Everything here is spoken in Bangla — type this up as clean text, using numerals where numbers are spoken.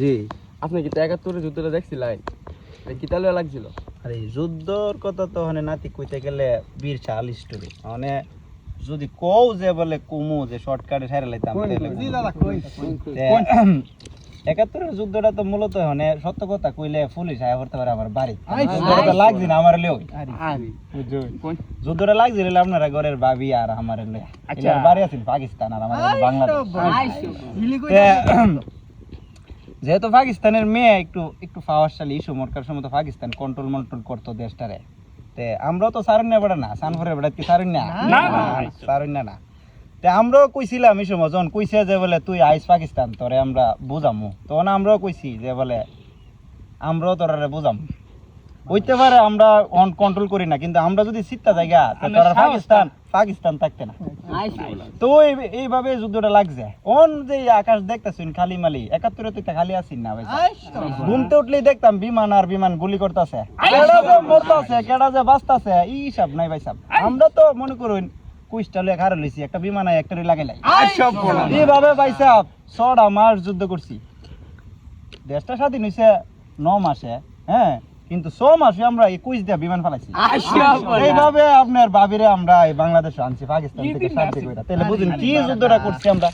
জি আপনি কি ৭১ যুদ্ধটা দেখছিলেন? কি তাহলে লাগছিল? আরে যুদ্ধর কথা তো মানে নাতি কইতে গেলে বীর শাল স্টোরি মানে যদি কও যে বলে কুমু যে শর্টকাটে সাইরা লাইতাম তাহলে ৭১ যুদ্ধটা তো মূলত মানে সত্য কথা কইলে পুলিশ আয়া করতে পারে আমার বাড়ি যুদ্ধটা লাগছে না আমার লিও যুদ্ধটা লাগছে রে আপনারা ঘরের ভাবি আর আমার লইয়া আচ্ছা বাড়ি আছেন পাকিস্তান আর আমাদের বাংলাদেশ যেহেতু পাকিস্তানের মেয়ে একটু একটু পাওয়ারশালী ইস্যু মরকার সময় তো পাকিস্তান কন্ট্রোল মন্ট্রোল করতো দেশটারে তে আমরাও তো সারেন না বেড়া না সানফরের বেড়া কি সারেন না সারেন না তে আমরাও কইছিলাম এই সময় যখন কইছে যে বলে তুই আইস পাকিস্তান তোরে আমরা বুঝামু তখন আমরাও কইছি যে বলে আমরাও তোরে বুঝাম হইতে পারে আমরা অন কন্ট্রোল করি না কিন্তু আমরা যদি সিটটা জায়গা তোরা পাকিস্তান থাকতে না তো এইভাবে যুদ্ধটা লাগছে অন যে আকাশ দেখতেছেন খালি মালি ৭১ তুই খালি আছিস না ভাই ঘুমতে উঠলেই দেখতাম বিমান আর বিমান গুলি করতেছে কেডা যে মরতাছে কেডা যে বাঁচতাছে এই সব নাই ভাই সাহেব আমরা তো মনে করুন কুইস্টা লয়ে খারে লইছি একটা বিমান একটা লাগাইলাই এইভাবে ভাই সাহেব ৬টা মাস যুদ্ধ করছি দেশটা স্বাধীন হইছে ৯ মাসে হ্যাঁ কিন্তু ৬ মাসে আমরা ২১ দিয়া বিমান ফালাইছি এইভাবে আপনার ভাবিরে আমরা এই বাংলাদেশে আনছি পাকিস্তান থেকে শান্তি কইরা তাহলে বুঝুন কি যুদ্ধটা করছি আমরা।